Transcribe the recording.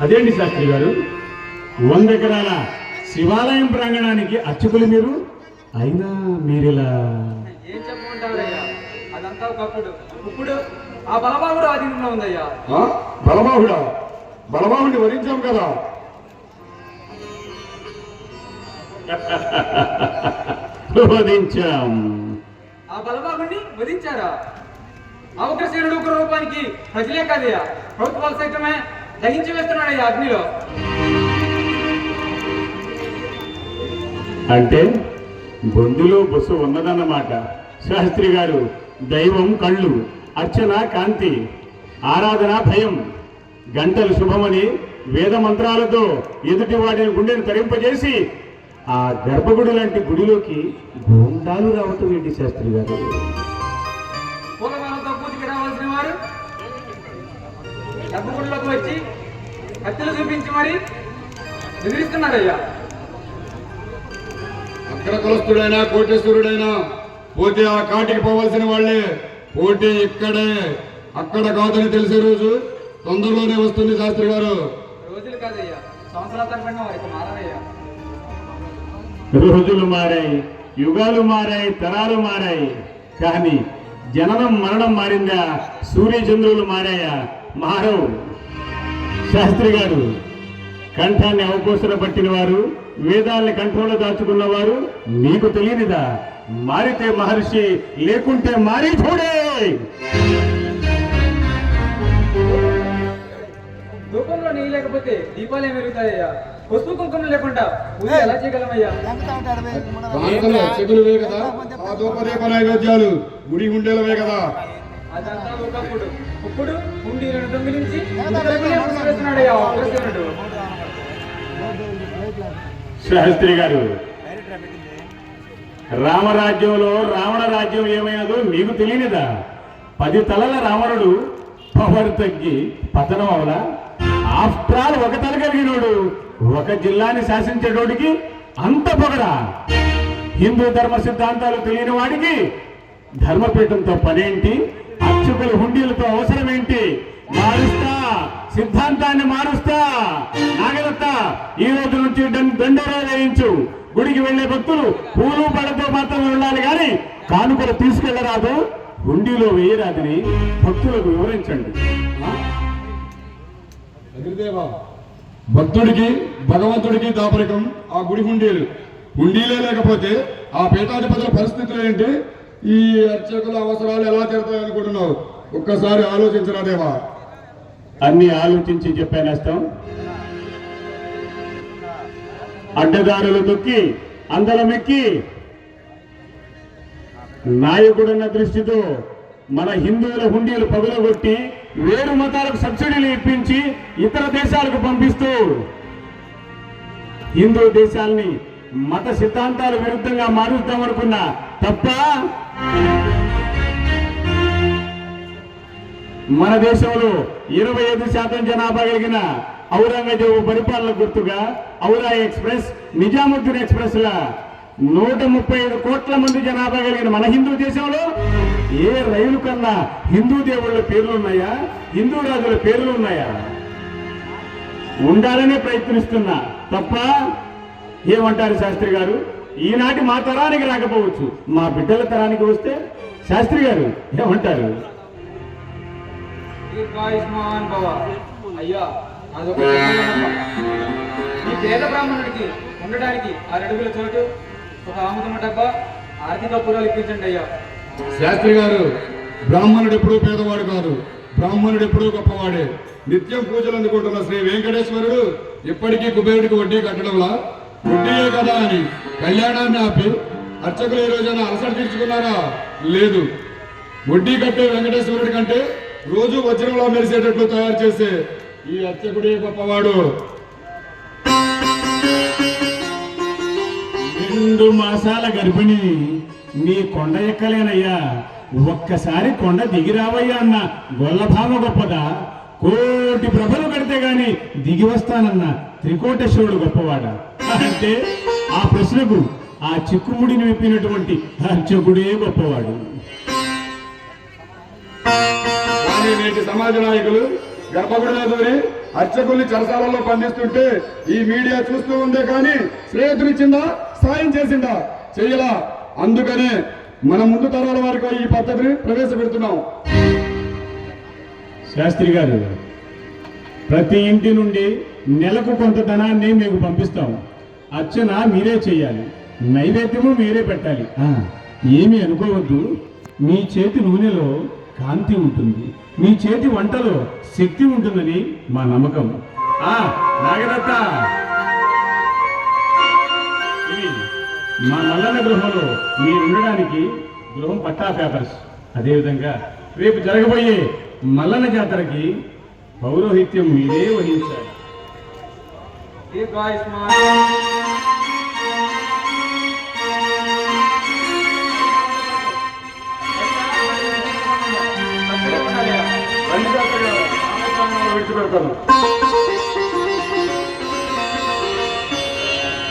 అదేంటి శాస్త్రి గారు, 100 ఎకరాల శివాలయం ప్రాంగణానికి అర్చకులు మీరు, అయినా మీరిలా ఏం చెప్పమంటారయ్యా? అదంతా ఒకప్పుడు. ఇప్పుడు ఆ బలబాహుడు ఆధీనంలో ఉందయ్యా. బలబాహుడా? బలబాహుడిని వరించాం కదా. వధించాం. ఆ బలబాహుడిని వధించారా? అవగ్రసేనుడు ఒక రూపానికి ప్రజలే కాదయ్యా, ప్రభుత్వాలు సైతమే దహించి వేస్తున్నాడయ్యా అగ్నిలో. అంటే బొందులో బొస్సు ఉన్నదన్నమాట. శాస్త్రి గారు, దైవం కళ్ళు, అర్చన కాంతి, ఆరాధన భయం, గంటలు శుభమని వేద మంత్రాలతో ఎదుటి వాడిని గుండెను తరింపజేసి ఆ గర్భగుడి లాంటి గుడిలోకి గోండాలు రావటం ఏంటి శాస్త్రి గారు? పూలమాలతో పూజకి రావాల్సిన వారు గర్భగుడిలోకి వచ్చి కత్తులు చూపించి మరి ఎదిరిస్తున్నారయ్యా. అక్కడ కులస్తుడైనా కోటేశ్వరుడైనా పోతే ఆ కాటికి పోవాల్సిన వాళ్ళే. పోటీ ఇక్కడే, అక్కడ కాదని తెలిసే రోజు తొందరలోనే వస్తుంది శాస్త్రి గారు. రోజులు కాదయ్యా, సంవత్సరాల తరబడిన వారికి మారాలయ్యా. రోజులు మారాయి, యుగాలు మారాయి, తరాలు మారాయి, కానీ జననం మరణం మారిందా? సూర్యచంద్రులు మారాయా? మారవు. శాస్త్రి గారు, కంఠాన్ని అవకోసన పట్టిన వారు, వేదాల్ని కంఠంలో దాచుకున్నవారు, మీకు తెలియనిదా? మారితే మహర్షి, లేకుంటే మారి చూడే. ధూపంలో నెయ్యి లేకపోతే దీపాలు ఏమి వెలుగుతాయ్యా? పసుపు కుంకుమ లేకుండా పూజ ఎలా చేయగలమయ్యా? చెగులువే కదా ఆ దూపదీప నైవేద్యాలు, గుడి గుండెలవే కదా. అదంతా ఒకప్పుడు. ఇప్పుడు హుండీలను దొంగిలించి వేస్తున్నాడయ్యా అవగ్రసేనుడు. శాస్త్రి గారు, రామరాజ్యంలో రావణ రాజ్యం ఏమైనదో మీకు తెలియనిదా? 10 తలల రావణుడు పవర్ తగ్గి పతనం అవలా? ఆఫ్టర్ ఆల్ ఒక తల కలిగినోడు ఒక జిల్లాని శాసించేటోడికి అంత పొగరా? హిందూ ధర్మ సిద్ధాంతాలు తెలియని వాడికి ధర్మపీఠంతో పనేంటి? అర్చకుల హుండీలతో అవసరమేంటి? మారుస్తా, సిద్ధాంతాన్ని మారుస్తా. నాగదత్త, ఈ రోజు నుంచి దండోరా వేయించు. గుడికి వెళ్లే భక్తులు పూలు పళ్ళతో మాత్రమే ఉండాలి, కానీ కానుకలు తీసుకెళ్లరాదు, హుండీలో వేయరాదని భక్తులకు వివరించండి. భక్తుడికి భగవంతుడికి దాపరికం ఆ గుడి హుండీలు. హుండీలే లేకపోతే ఆ పీఠాధిపతుల పరిస్థితులు ఏంటి? ఈ అర్చకుల అవసరాలు ఎలా తీరుతాయనుకుంటున్నావు? ఒక్కసారి ఆలోచించరా దేవా. అన్ని ఆలోచించి చెప్పానేస్తాం. అడ్డదారులు తొక్కి అందలమెక్కి నాయకుడున్న దృష్టితో మన హిందువుల హుండీలు పగులగొట్టి వేరు మతాలకు సబ్సిడీలు ఇప్పించి ఇతర దేశాలకు పంపిస్తూ హిందూ దేశాలని మత సిద్ధాంతాల విరుద్ధంగా మారుస్తామనుకున్నా తప్ప మన దేశంలో 25% జనాభా కలిగిన ఔరంగజేబు పరిపాలన గుర్తుగా ఔరా ఎక్స్ప్రెస్, నిజాముద్దీన్ ఎక్స్ప్రెస్ లా 135 కోట్ల మంది జనాభా కలిగిన మన హిందూ దేశంలో ఏ రైలు కన్నా హిందూ దేవుళ్ళ పేర్లున్నాయా? హిందూ రాజుల పేర్లున్నాయా? ఉండాలనే ప్రయత్నిస్తున్నా తప్ప. ఏమంటారు శాస్త్రి గారు? ఈనాటి మా తరానికి రాకపోవచ్చు, మా బిడ్డల తరానికి వస్తే శాస్త్రి గారు ఏమంటారు? అయ్యా, అదొక ఈ పేద బ్రాహ్మణుడికి ఉండడానికి 6 అడుగుల చోటు, ఒక ఆముదమ్మ డబ్బా, ఆర్థిక పూరాలు ఇప్పించండి అయ్యా. శాస్త్రి గారు, బ్రాహ్మణుడు ఎప్పుడూ పేదవాడు కాదు, బ్రాహ్మణుడు ఎప్పుడూ గొప్పవాడే. నిత్యం పూజలు అందుకుంటున్న శ్రీ వెంకటేశ్వరుడు ఇప్పటికీ కుబేరుడికి వడ్డీ కట్టడంలా? వడ్డీయే కదా అని కళ్యాణాన్ని ఆపి అర్చకులు ఈ రోజున అలసట తీర్చుకున్నారా? లేదు. వడ్డీ కట్టే వెంకటేశ్వరుడి కంటే రోజు వజ్రంలో మెరిసేటట్లు తయారు చేసే ఈ అర్చకుడే గొప్పవాడు. 2 మాసాల గర్భిణి నీ కొండ ఎక్కలేనయ్యా, ఒక్కసారి కొండ దిగిరావయ్యా అన్న గొల్లభామ గొప్పదా? కోటి ప్రభలు కడితే గాని దిగి వస్తానన్న త్రికోటేశ్వరుడు గొప్పవాడా అంటే ఆ ప్రశ్నకు ఆ చిక్కుముడిని విప్పినటువంటి అర్చకుడే గొప్పవాడు. కానీ నేటి సమాజ నాయకులు గర్భగుడిలో దూరి అర్చకుల్ని చెరసాలలో బంధిస్తుంటే ఈ మీడియా చూస్తూ ఉందే కానీ శ్రేయస్సునిచ్చిందా, సాయం చేసిందా? చెయ్యలా. అందుకనే మన ముందు తరాల వారికి ఈ పద్ధతిని ప్రవేశపెడుతున్నాం. శాస్త్రి గారు, ప్రతి ఇంటి నుండి నెలకు కొంత ధనాన్ని మీకు పంపిస్తాం. అర్చన మీరే చెయ్యాలి, నైవేద్యము మీరే పెట్టాలి. ఏమీ అనుకోవద్దు, మీ చేతి నూనెలో కాంతి ఉంటుంది, మీ చేతి వంటలో శక్తి ఉంటుందని మా నమ్మకం. నాగదత్త, ఇవి మా నల్లన గృహంలో మీరుండడానికి గృహం పట్టా పేపర్స్. అదేవిధంగా రేపు జరగబోయే మల్లన జాతరకి పౌరోహిత్యం మీరే వహించాలి. విడిచిపెడతాను.